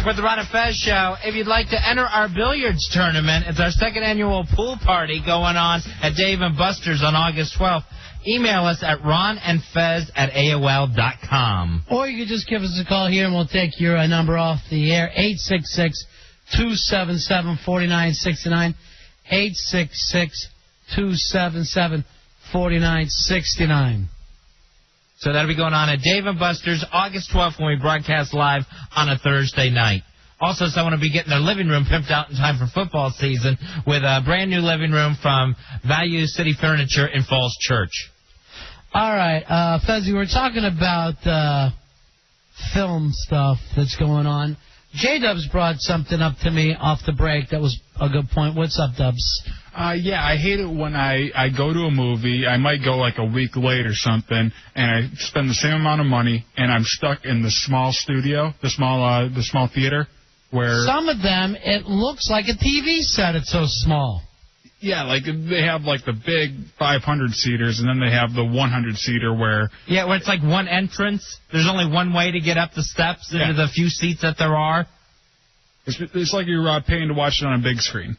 back with the Ron and Fez show. If you'd like to enter our billiards tournament, it's our second annual pool party going on at Dave & Buster's on August 12th. Email us at ronandfez@aol.com. Or you can just give us a call here and we'll take your number off the air, 866-277-4969, 866-277-4969. So that'll be going on at Dave & Buster's August 12th when we broadcast live on a Thursday night. Also, someone will be getting their living room pimped out in time for football season with a brand-new living room from Value City Furniture in Falls Church. All right, Fez, we were talking about film stuff that's going on. J-Dubs brought something up to me off the break that was a good point. What's up, Dubs? Yeah, I hate it when I go to a movie. I might go like a week late or something, and I spend the same amount of money, and I'm stuck in the small studio, the small theater, where some of them it looks like a TV set. It's so small. Yeah, like they have like the big 500-seaters, and then they have the 100-seater where... Yeah, where it's like one entrance. There's only one way to get up the steps into the few seats that there are. It's like you're paying to watch it on a big screen.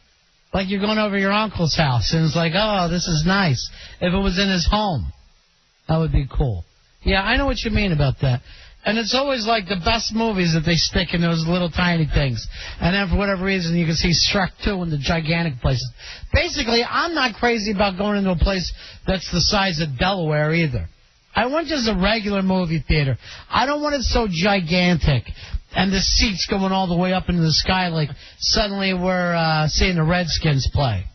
Like you're going over your uncle's house, and it's like, oh, this is nice. If it was in his home, that would be cool. Yeah, I know what you mean about that. And it's always like the best movies that they stick in those little tiny things. And then for whatever reason, you can see Shrek 2 in the gigantic places. Basically, I'm not crazy about going into a place that's the size of Delaware either. I want just a regular movie theater. I don't want it so gigantic and the seats going all the way up into the sky like suddenly we're seeing the Redskins play.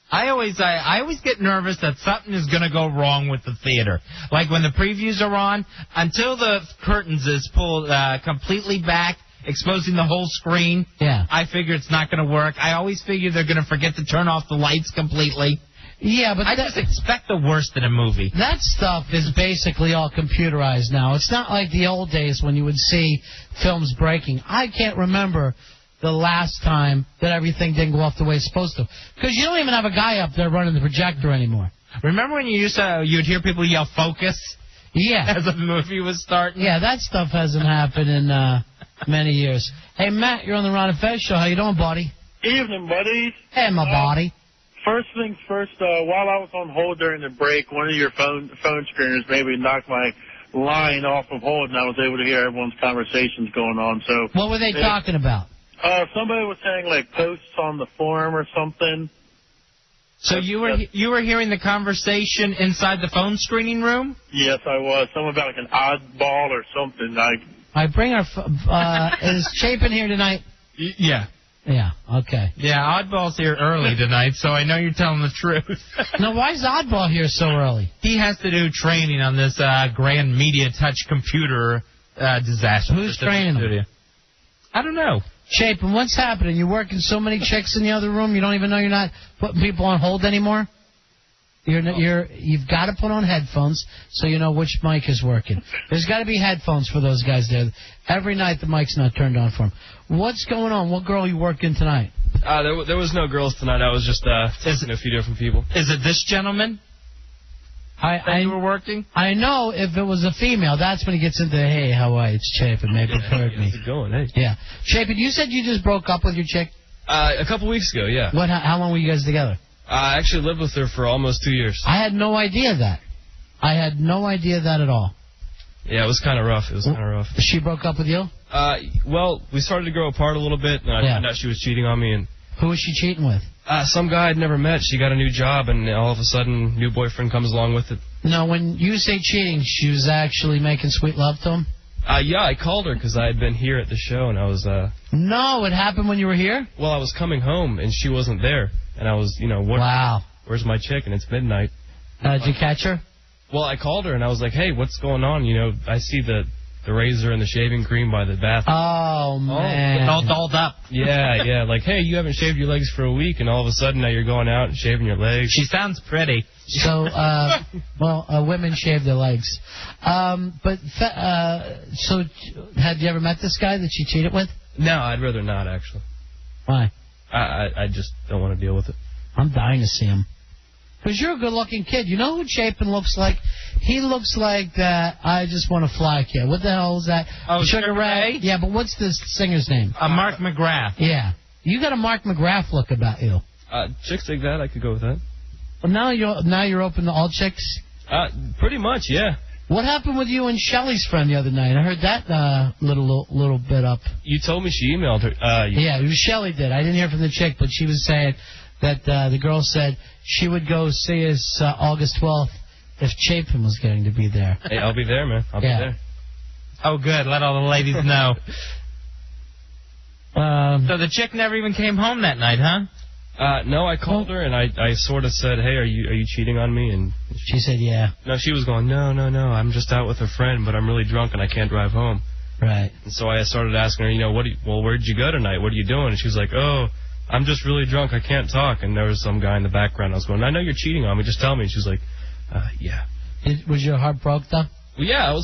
I always get nervous that something is going to go wrong with the theater. Like when the previews are on, until the curtains is pulled completely back, exposing the whole screen, I figure it's not going to work. I always figure they're going to forget to turn off the lights completely. Yeah, but I just expect the worst in a movie. That stuff is basically all computerized now. It's not like the old days when you would see films breaking. I can't remember the last time that everything didn't go off the way it's supposed to. Because you don't even have a guy up there running the projector anymore. Remember when you'd hear people yell focus? Yeah. As the movie was starting? Yeah, that stuff hasn't happened in many years. Hey, Matt, you're on the Ron and Fez show. How you doing, buddy? Evening, buddy. Hey, my body. First things first, while I was on hold during the break, one of your phone screeners maybe knocked my line off of hold, and I was able to hear everyone's conversations going on. So what were they talking about? Somebody was saying, like, posts on the forum or something. So you were hearing the conversation inside the phone screening room? Yes, I was. Something about, like, an oddball or something. I bring our... is Chapin here tonight? Yeah. Yeah, okay. Yeah, Oddball's here early tonight, so I know you're telling the truth. Now, why is Oddball here so early? He has to do training on this Grand Media Touch computer disaster. Who's training him? I don't know. Chapin, what's happening? You're working so many chicks in the other room, you don't even know you're not putting people on hold anymore? You've got to put on headphones so you know which mic is working. There's got to be headphones for those guys there. Every night the mic's not turned on for them. What's going on? What girl are you working tonight? There was no girls tonight. I was just testing a few different people. Is it this gentleman? You were working? I know if it was a female, that's when he gets into, hey, how are you? It's Chapin. Maybe you've heard me. How's it going? Hey. Yeah. Chapin, you said you just broke up with your chick? A couple weeks ago, yeah. How long were you guys together? I actually lived with her for almost 2 years. I had no idea that. I had no idea that at all. Yeah, it was kind of rough. She broke up with you? Well, we started to grow apart a little bit, and I found out she was cheating on me. And who was she cheating with? Some guy I'd never met. She got a new job, and all of a sudden, new boyfriend comes along with it. Now, when you say cheating, she was actually making sweet love to him? Yeah, I called her because I had been here at the show, and I was... No, it happened when you were here? Well, I was coming home, and she wasn't there. And I was, wow. Where's my chick? And it's midnight. Did you catch her? Well, I called her, and I was like, hey, what's going on? I see the razor and the shaving cream by the bathroom. Oh, man. All dolled up. Yeah. Like, hey, you haven't shaved your legs for a week, and all of a sden now you're going out and shaving your legs. She sounds pretty. So, women shave their legs. So, had you ever met this guy that she cheated with? No, I'd rather not, actually. Why? I just don't want to deal with it. I'm dying to see him. Because you're a good-looking kid. You know who Chapin looks like? He looks like that. I just want to fly kid. What the hell is that? Oh, Sugar Ray? Yeah, but what's the singer's name? Mark McGrath. Yeah. You got a Mark McGrath look about you. Chicks like that, I could go with that. Well, now you're open to all chicks? Pretty much, yeah. What happened with you and Shelly's friend the other night? I heard that little bit up. You told me she emailed her. Yeah, it was Shelly did. I didn't hear from the chick, but she was saying that the girl said she would go see us August 12th if Chapin was going to be there. Hey, I'll be there, man. I'll be there. Oh, good. Let all the ladies know. So the chick never even came home that night, huh? No, I called her and I sort of said, hey, are you cheating on me? And she said, yeah. No, she was going, no, I'm just out with a friend, but I'm really drunk and I can't drive home. Right. And so I started asking her, where'd you go tonight? What are you doing? And she was like, oh, I'm just really drunk. I can't talk. And there was some guy in the background. I was going, I know you're cheating on me. Just tell me. And she was like, yeah. Was your heart broke, though? Well, yeah.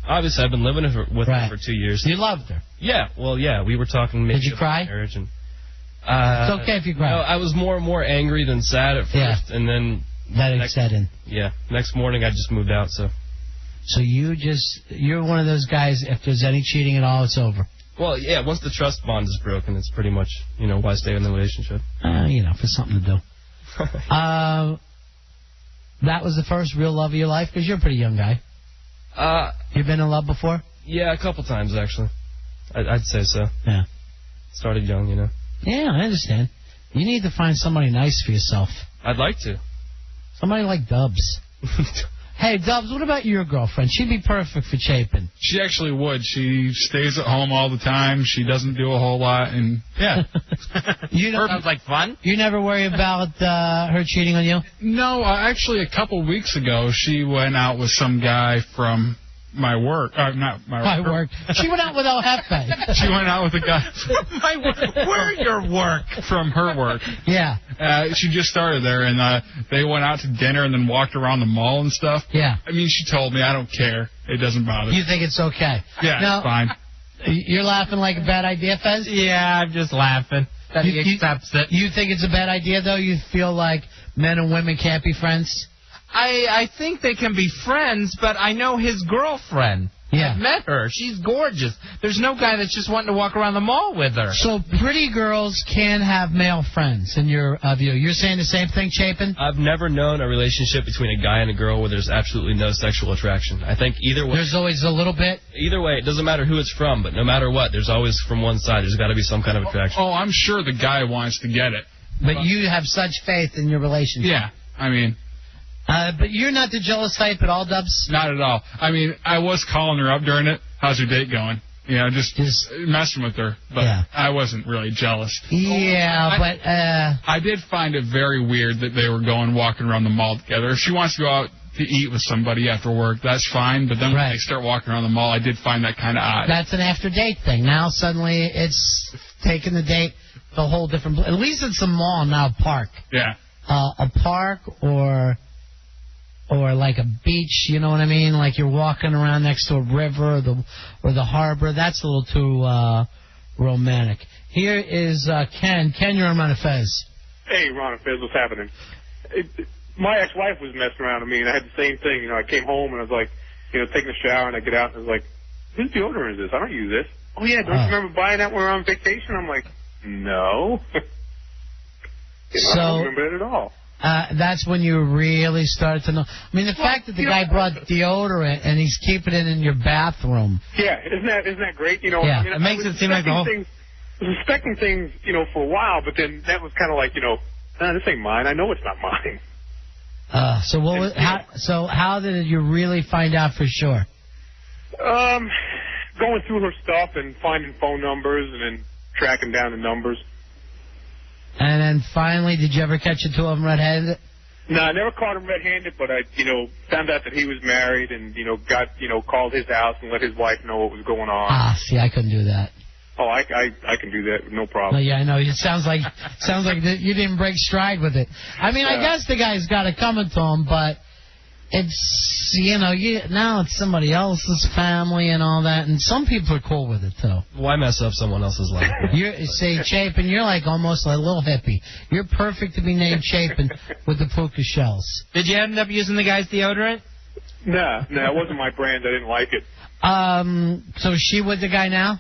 Obviously, I've been living with her for 2 years. You loved her? Yeah. Well, yeah. We were talking maybe Did you cry? Marriage and, it's okay if you cry. No, I was more angry than sad at first. And then... That set in. Yeah. Next morning, I just moved out, so... So you're one of those guys, if there's any cheating at all, it's over. Well, yeah, once the trust bond is broken, it's pretty much, why stay in the relationship. For something to do. That was the first real love of your life? Because you're a pretty young guy. You've been in love before? Yeah, a couple times, actually. I'd say so. Yeah. Started young, Yeah, I understand. You need to find somebody nice for yourself. I'd like to. Somebody like Dubs. Hey, Dubs, what about your girlfriend? She'd be perfect for Chapin. She actually would. She stays at home all the time. She doesn't do a whole lot, and yeah. Sounds like fun. You never worry about her cheating on you? No, actually, a couple weeks ago, she went out with some guy from my work. Not my work. She went out with El Jefe. She went out with a guy from my work. Where your work? From her work. Yeah. She just started there, and they went out to dinner and then walked around the mall and stuff. Yeah. I mean, she told me, I don't care. It doesn't bother me. You think it's okay? Yeah, it's fine. You're laughing like a bad idea, Fez? Yeah, I'm just laughing. That he accepts it. You think it's a bad idea, though? You feel like men and women can't be friends? I think they can be friends, but I know his girlfriend. Yeah. I've met her. She's gorgeous. There's no guy that's just wanting to walk around the mall with her. So pretty girls can have male friends in your view. You're saying the same thing, Chapin? I've never known a relationship between a guy and a girl where there's absolutely no sexual attraction. I think either way... There's always a little bit? Either way, it doesn't matter who it's from, but no matter what, there's always from one side. There's got to be some kind of attraction. Oh, I'm sure the guy wants to get it. But you have such faith in your relationship. Yeah, I mean... but you're not the jealous type at all, Dubs? Not at all. I mean, I was calling her up during it. How's your date going? Just messing with her. But I wasn't really jealous. Yeah, but... I did find it very weird that they were walking around the mall together. If she wants to go out to eat with somebody after work, that's fine. But then when they start walking around the mall, I did find that kind of odd. That's an after-date thing. Now suddenly it's taking the date to a whole different... At least it's a mall, not a park. Yeah. A park or like a beach, you know what I mean? Like you're walking around next to a river or the harbor. That's a little too romantic. Here is Ken. Ken, you're on Ron and Fez. Hey, Ron and Fez, what's happening? My ex-wife was messing around with me, and I had the same thing. I came home, and I was like, taking a shower, and I get out, and I was like, whose deodorant is this? I don't use this. Oh, yeah, don't you remember buying that when we were on vacation? I'm like, no. I don't remember it at all. That's when you really started to know. I mean, the fact that the guy brought deodorant and he's keeping it in your bathroom. Yeah, isn't that great? Yeah, I mean, it makes it seem like the whole... I was suspecting things, for a while, but then that was kind of like, nah, this ain't mine. I know it's not mine. So how did you really find out for sure? Going through her stuff and finding phone numbers and then tracking down the numbers. And then finally, did you ever catch the two of them red-handed? No, I never caught him red-handed, but I, found out that he was married and, called his house and let his wife know what was going on. See, I couldn't do that. Oh, I can do that, no problem. Yeah, I know. It sounds like you didn't break stride with it. I mean, I guess the guy's got it coming to him, but it's, now it's somebody else's family and all that, and some people are cool with it, too. Why mess up someone else's life? Chapin, you're like almost a little hippie. You're perfect to be named Chapin with the puka shells. Did you end up using the guy's deodorant? No, it wasn't my brand. I didn't like it. So is she with the guy now?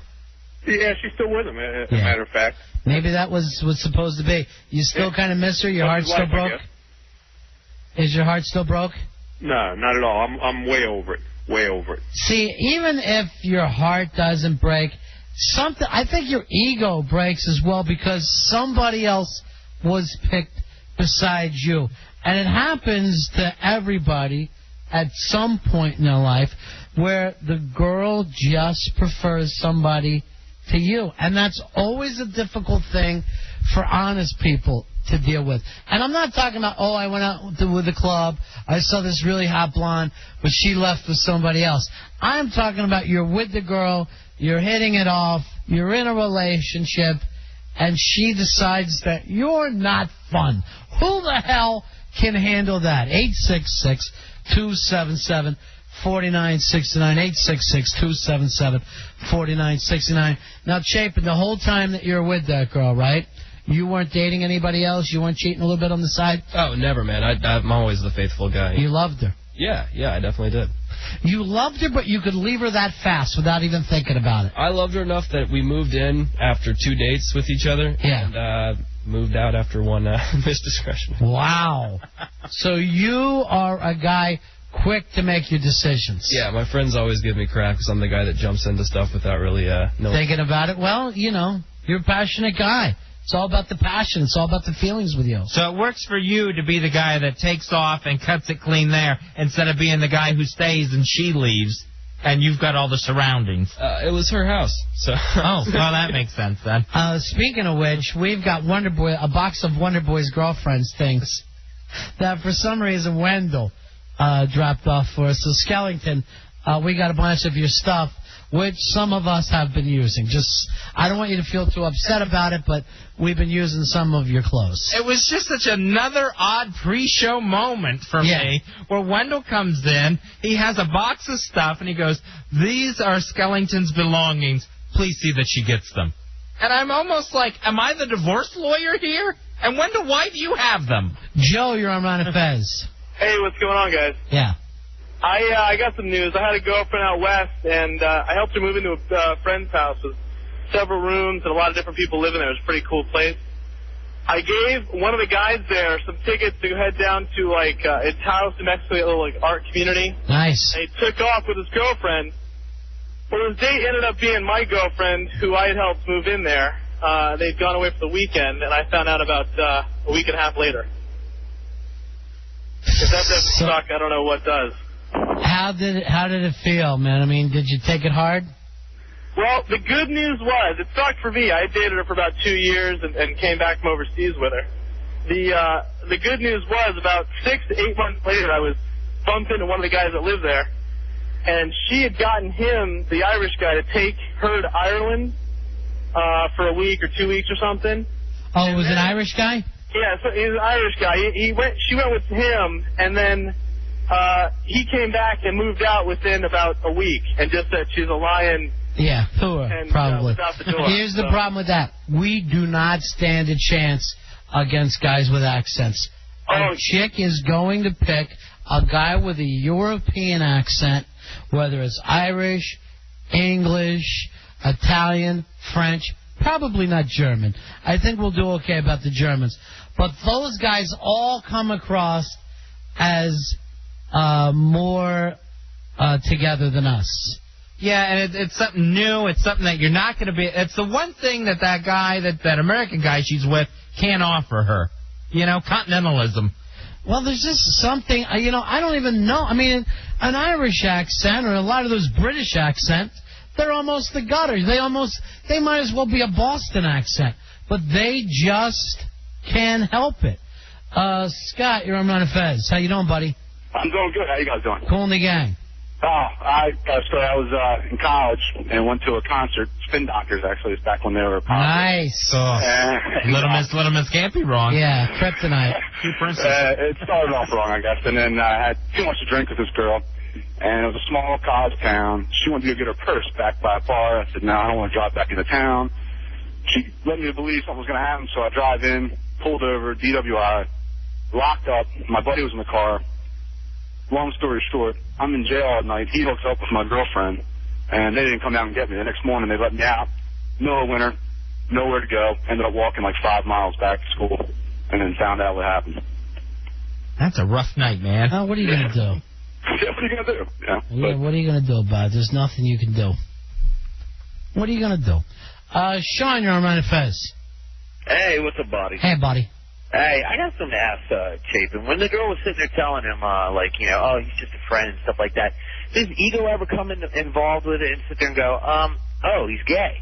Yeah, she's still with him, as a matter of fact. Maybe that was supposed to be. You still kind of miss her? Your heart's still broke? Is your heart still broke? No, not at all. I'm way over it. Way over it. See, even if your heart doesn't break, I think your ego breaks as well because somebody else was picked besides you. And it happens to everybody at some point in their life where the girl just prefers somebody to you. And that's always a difficult thing for honest people to deal with. And I'm not talking about, I went out with the club, I saw this really hot blonde, but she left with somebody else. I'm talking about you're with the girl, you're hitting it off, you're in a relationship, and she decides that you're not fun. Who the hell can handle that? 866-277-4969. 866-277-4969. Now, Chapin, the whole time that you're with that girl, right? You weren't dating anybody else? You weren't cheating a little bit on the side? Oh, never, man. I'm always the faithful guy. You loved her? Yeah, I definitely did. You loved her, but you could leave her that fast without even thinking about it. I loved her enough that we moved in after 2 dates with each other. Yeah. And moved out after one misdiscretion. Wow. So you are a guy quick to make your decisions. Yeah, my friends always give me crap because I'm the guy that jumps into stuff without really thinking about it. Well, you're a passionate guy. It's all about the passion. It's all about the feelings with you. So it works for you to be the guy that takes off and cuts it clean there instead of being the guy who stays and she leaves and you've got all the surroundings. It was her house. So. Oh, well, that makes sense then. Speaking of which, we've got a box of Wonder Boy's girlfriends things that for some reason Wendell dropped off for us. So Skellington, we got a bunch of your stuff, which some of us have been using. I don't want you to feel too upset about it, but we've been using some of your clothes. It was just such another odd pre-show moment for me, where Wendell comes in, he has a box of stuff, and he goes, "These are Skellington's belongings. Please see that she gets them." And I'm almost like, am I the divorce lawyer here? And Wendell, why do you have them? Joe, you're on Ron and Fez. Hey, what's going on, guys? Yeah. I got some news. I had a girlfriend out west, and I helped her move into a friend's house with several rooms and a lot of different people living there. It was a pretty cool place. I gave one of the guys there some tickets to head down to, it's house in Mexico, a little, art community. Nice. And he took off with his girlfriend. Well, his date ended up being my girlfriend, who I had helped move in there. They'd gone away for the weekend, and I found out about a week and a half later. If that doesn't suck, I don't know what does. How did it feel, man? I mean, did you take it hard? Well, the good news was, it sucked for me. I dated her for about 2 years and came back from overseas with her. The good news was, about 6 to 8 months later, I was bumped into one of the guys that lived there, and she had gotten him, the Irish guy, to take her to Ireland for a week or 2 weeks or something. Oh, it was an Irish guy? Yeah, so he's an Irish guy. She went with him, and then he came back and moved out within about a week, and just said she's a lion. Yeah, poor, probably. Out the door, Here's the problem with that. We do not stand a chance against guys with accents. A chick is going to pick a guy with a European accent, whether it's Irish, English, Italian, French, probably not German. I think we'll do okay about the Germans. But those guys all come across as more together than us. Yeah, and it's something new. It's something that you're not going to be. It's the one thing that guy, that American guy she's with, can't offer her. Continentalism. Well, there's just something, I don't even know. I mean, an Irish accent or a lot of those British accents, they're almost the gutter. They might as well be a Boston accent. But they just can't help it. Scott, you're on Ron and Fez. How you doing, buddy? I'm doing good. How you guys doing? Cool in the gang. Oh, I was in college and went to a concert. Spin Doctors, actually. It's back when they were popular. Nice. Little Miss can't be wrong. Yeah, Kryptonite. It started off wrong, I guess. And then I had too much to drink with this girl. And it was a small college town. She wanted to go get her purse back by a bar. I said, no, I don't want to drive back into town. She led me to believe something was going to happen, so I drive in, pulled over, DWI, locked up. My buddy was in the car. long story short, I'm in jail at night. He hooks up with my girlfriend, and they didn't come down and get me. The next morning, they let me out. Middle of winter, nowhere to go. Ended up walking like 5 miles back to school, and then found out what happened. That's a rough night, man. Oh, what are you going to do? Yeah, what are you going to do? Yeah, what are you going to do about it? There's nothing you can do. What are you going to do? Sean, you're on Run Fez. Hey, what's up, buddy? Hey, buddy. Hey, I got something to ask Chapin. When the girl was sitting there telling him, like, you know, oh, he's just a friend and stuff like that, does ego ever come involved with it and sit there and go, oh, he's gay?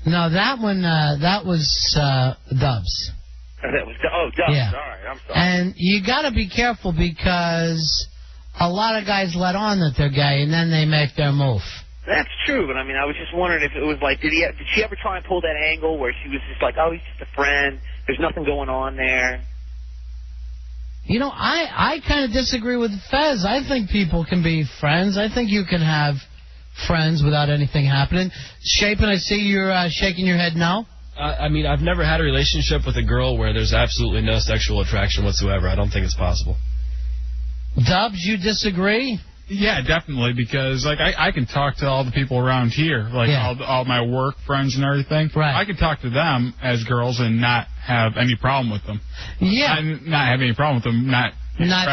No, that one, that was Dubs. That was, Dubs. Yeah. All right, I'm sorry. And you got to be careful because a lot of guys let on that they're gay and then they make their move. That's true, but I mean, I was just wondering if it was like, did she ever try and pull that angle where she was just like, oh, he's just a friend, there's nothing going on there? You know, I kind of disagree with Fez. I think people can be friends. I think you can have friends without anything happening. Chapin, I see you're shaking your head no. I mean, I've never had a relationship with a girl where there's absolutely no sexual attraction whatsoever. I don't think it's possible. Dubs, you disagree? Yeah, definitely, because like I can talk to all the people around here, like all my work friends and everything. Right. I can talk to them as girls and not have any problem with them. Yeah. Not have any problem with them. Not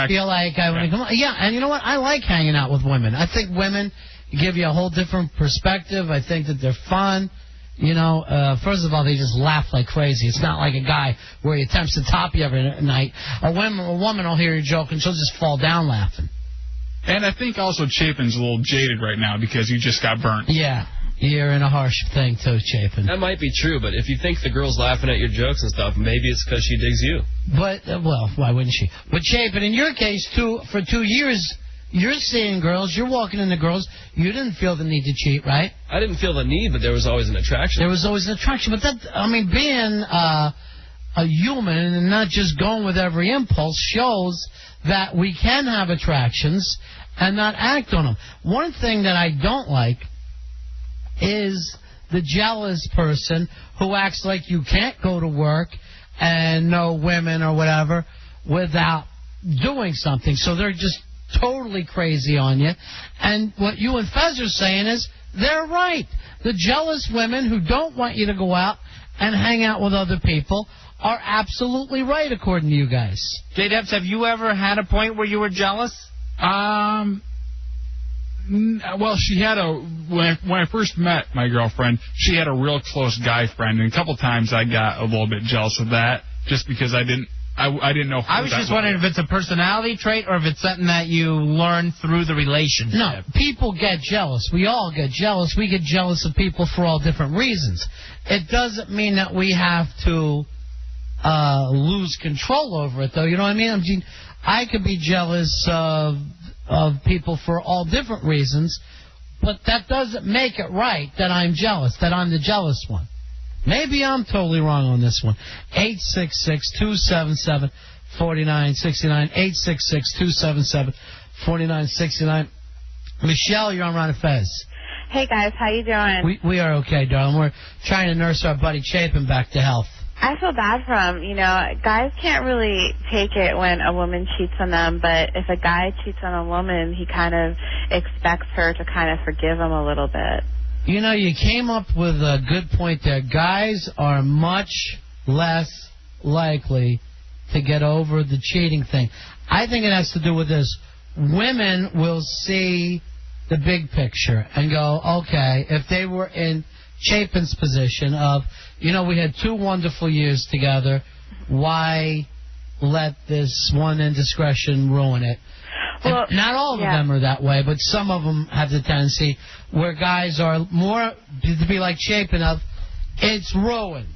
feel like I want to come on. Yeah, and you know what? I like hanging out with women. I think women give you a whole different perspective. I think that they're fun. You know, first of all, they just laugh like crazy. It's not like a guy where he attempts to top you every night. A woman will hear you joke and she'll just fall down laughing. And I think also Chapin's a little jaded right now because you just got burnt. Yeah, you're in a harsh thing too, Chapin. That might be true, but if you think the girl's laughing at your jokes and stuff, maybe it's because she digs you. But, well, why wouldn't she? But Chapin, in your case, for 2 years, you're seeing girls, you're walking into girls, you didn't feel the need to cheat, right? I didn't feel the need, but there was always an attraction. There was always an attraction, but that, I mean, being a human and not just going with every impulse shows that we can have attractions and not act on them. One thing that I don't like is the jealous person who acts like you can't go to work and know women or whatever without doing something. So they're just totally crazy on you. And what you and Fez are saying is they're right. The jealous women who don't want you to go out and hang out with other people are absolutely right, according to you guys. J-Dubs, have you ever had a point where you were jealous? Well, she had when I first met my girlfriend, she had a real close guy friend, and a couple times I got a little bit jealous of that, just because I didn't know. I was just wondering if it's a personality trait or if it's something that you learn through the relationship. No, people get jealous. We all get jealous. We get jealous of people for all different reasons. It doesn't mean that we have to lose control over it, though. You know what I mean? I could be jealous of people for all different reasons, but that doesn't make it right that I'm jealous, that I'm the jealous one. Maybe I'm totally wrong on this one. 866-277-4969. 866-277-4969. Michelle, you're on Ron and Fez. Hey, guys. How you doing? We are okay, darling. We're trying to nurse our buddy Chapin back to health. I feel bad for him. You know, guys can't really take it when a woman cheats on them, but if a guy cheats on a woman, he kind of expects her to kind of forgive him a little bit. You know, you came up with a good point there. Guys are much less likely to get over the cheating thing. I think it has to do with this. Women will see the big picture and go, okay, if they were in Chapin's position of, you know, we had 2 wonderful years together, why let this one indiscretion ruin it? Well, not all of them are that way, but some of them have the tendency where guys are more to be like Chapin of, it's ruined.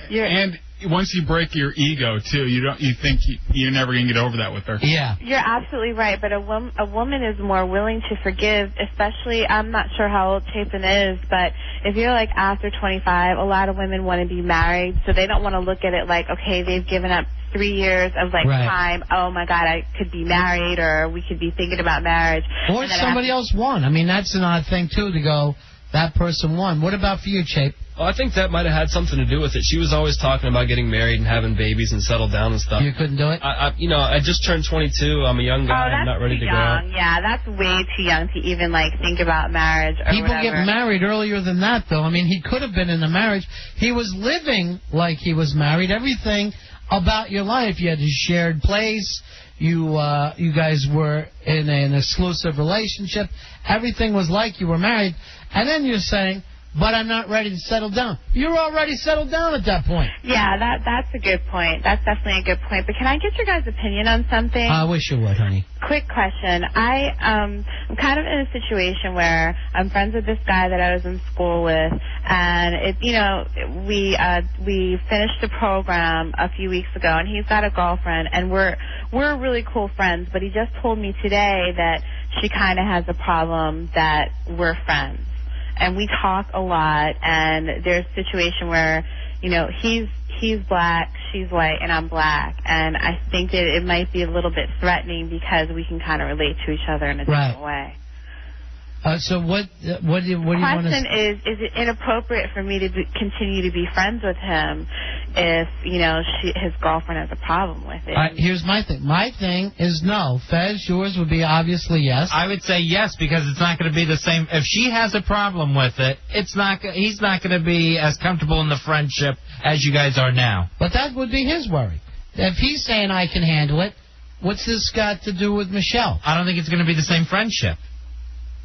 And once you break your ego too, you think you're never gonna get over that with her. Yeah, you're absolutely right. But a woman is more willing to forgive, especially. I'm not sure how old Chapin is, but if you're like after 25, a lot of women want to be married, so they don't want to look at it like, okay, they've given up 3 years of like time. Oh my God, I could be married, or we could be thinking about marriage. Or somebody else won. I mean, that's an odd thing too to go. that person won. What about for you, Chape? Well, I think that might have had something to do with it. She was always talking about getting married and having babies and settled down and stuff. You couldn't do it? I just turned 22. I'm a young guy. I'm not ready to go out. Yeah, that's way too young to even, like, think about marriage or People whatever. get married earlier than that, though. I mean, he could have been in a marriage. He was living like he was married. Everything about your life. You had a shared place. You guys were in an exclusive relationship. Everything was like you were married. And then you're saying, but I'm not ready to settle down. You're already settled down at that point. Yeah, that's a good point. That's definitely a good point. But can I get your guys' opinion on something? I wish you would, honey. Quick question. I'm kind of in a situation where I'm friends with this guy that I was in school with, and we finished the program a few weeks ago, and he's got a girlfriend, and we're really cool friends. But he just told me today that she kind of has a problem that we're friends. And we talk a lot, and there's a situation where, he's black, she's white, and I'm black. And I think that it might be a little bit threatening because we can kind of relate to each other in a different way. So what do you want to... The question is it inappropriate for me to continue to be friends with him if, his girlfriend has a problem with it? Here's my thing. My thing is no. Fez, yours would be obviously yes. I would say yes, because it's not going to be the same. If she has a problem with it, he's not going to be as comfortable in the friendship as you guys are now. But that would be his worry. If he's saying I can handle it, what's this got to do with Michelle? I don't think it's going to be the same friendship.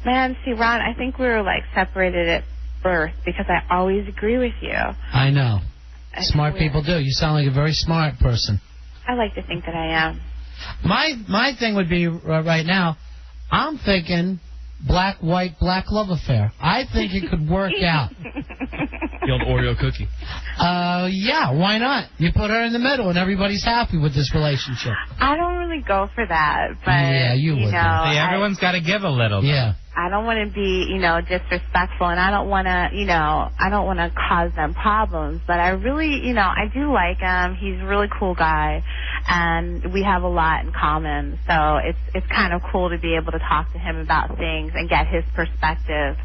Man, see, Ron, I think we were, separated at birth because I always agree with you. I know. Smart people do. You sound like a very smart person. I like to think that I am. My thing would be right now, I'm thinking black love affair. I think it could work out. The old Oreo cookie. Yeah, why not? You put her in the middle and everybody's happy with this relationship. I don't really go for that, but yeah, you would. Everyone's got to give a little. Yeah. I don't want to be, disrespectful, and I don't want to, cause them problems. But I really, I do like him. He's a really cool guy, and we have a lot in common. So it's kind of cool to be able to talk to him about things and get his perspective.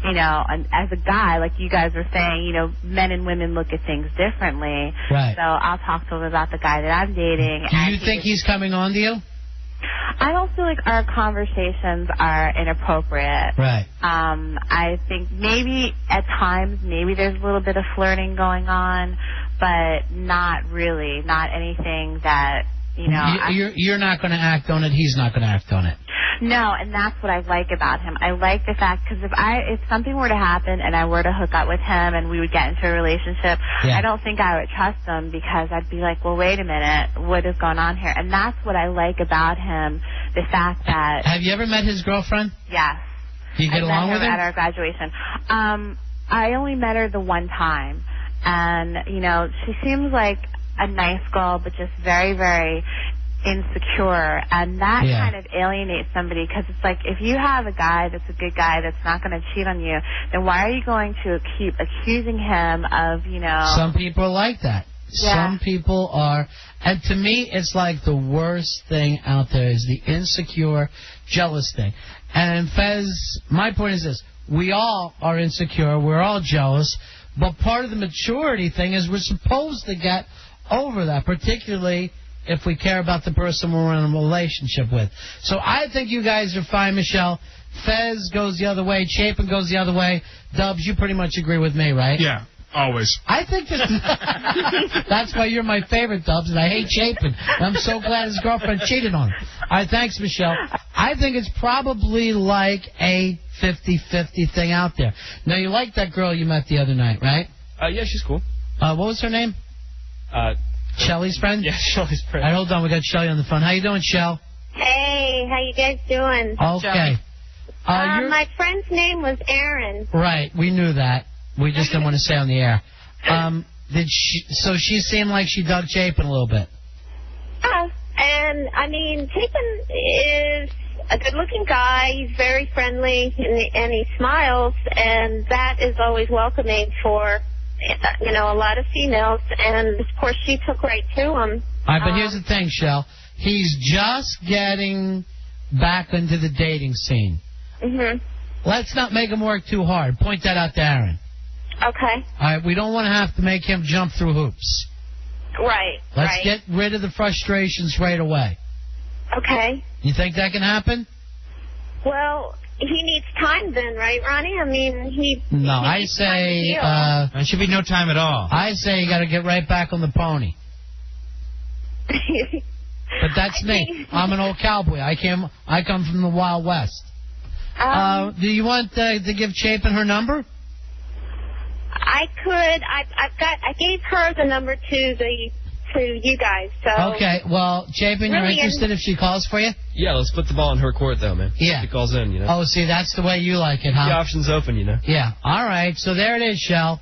And as a guy, like you guys were saying, men and women look at things differently. Right. So I'll talk to him about the guy that I'm dating. Do you think he's coming on to you? I don't feel like our conversations are inappropriate. Right. I think maybe at times, there's a little bit of flirting going on, but not really. Not anything that, You're not going to act on it. He's not going to act on it. No, and that's what I like about him. I like the fact, because if something were to happen and I were to hook up with him and we would get into a relationship, I don't think I would trust him, because I'd be like, well, wait a minute, what is going on here? And that's what I like about him, the fact that... Have you ever met his girlfriend? Yes. Do you get along with her? At our graduation. I only met her the one time, and, she seems like a nice girl, but just very, very insecure, and that kind of alienates somebody, because it's like, if you have a guy that's a good guy that's not going to cheat on you, then why are you going to keep accusing him of, Some people are like that. Yeah. Some people are, and to me, it's like the worst thing out there is the insecure, jealous thing. And Fez, my point is this: we all are insecure, we're all jealous, but part of the maturity thing is we're supposed to get over that, particularly if we care about the person we're in a relationship with. So I think you guys are fine, Michelle. Fez goes the other way. Chapin goes the other way. Dubs, you pretty much agree with me, right? Yeah, always. I think that's why you're my favorite, Dubs, and I hate Chapin. I'm so glad his girlfriend cheated on him. All right, thanks, Michelle. I think it's probably like a 50-50 thing out there. Now, you like that girl you met the other night, right? Yeah, she's cool. What was her name? Shelly's friend? Yeah, Shelly's friend. All right, hold on. We got Shelly on the phone. How you doing, Shell? Hey, how you guys doing? Okay. My friend's name was Erin. Right, we knew that. We just didn't want to say on the air. So she seemed like she dug Chapin a little bit. And, Chapin is a good-looking guy. He's very friendly, and he smiles, and that is always welcoming for... a lot of females, and of course she took right to him. All right, but here's the thing, Shell. He's just getting back into the dating scene. Mhm. let's not make him work too hard. Point that out to Aaron. Okay. All right, we don't want to have to make him jump through hoops. Right. Let's get rid of the frustrations right away. Okay. You think that can happen? Well, he needs time then, right, Ronnie? I mean, No, I say... there should be no time at all. I say you got to get right back on the pony. But that's me. I'm an old cowboy. I come from the Wild West. Do you want to give Chapin her number? I could. I gave her the number to you guys. So. Okay. Well, Chapin, you're interested if she calls for you? Yeah, let's put the ball in her court, though, man. Yeah. She calls in, you know. Oh, see, that's the way you like it, huh? The option's open, you know. Yeah. All right. So there it is, Shell.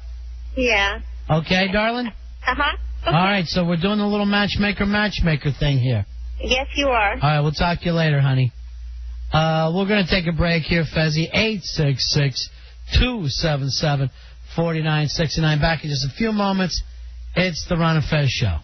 Yeah. Okay, darling? Uh-huh. Okay. All right. So we're doing a little matchmaker thing here. Yes, you are. All right. We'll talk to you later, honey. We're going to take a break here, Fezzi. 866-277-4969. Back in just a few moments. It's the Ron and Fez Show.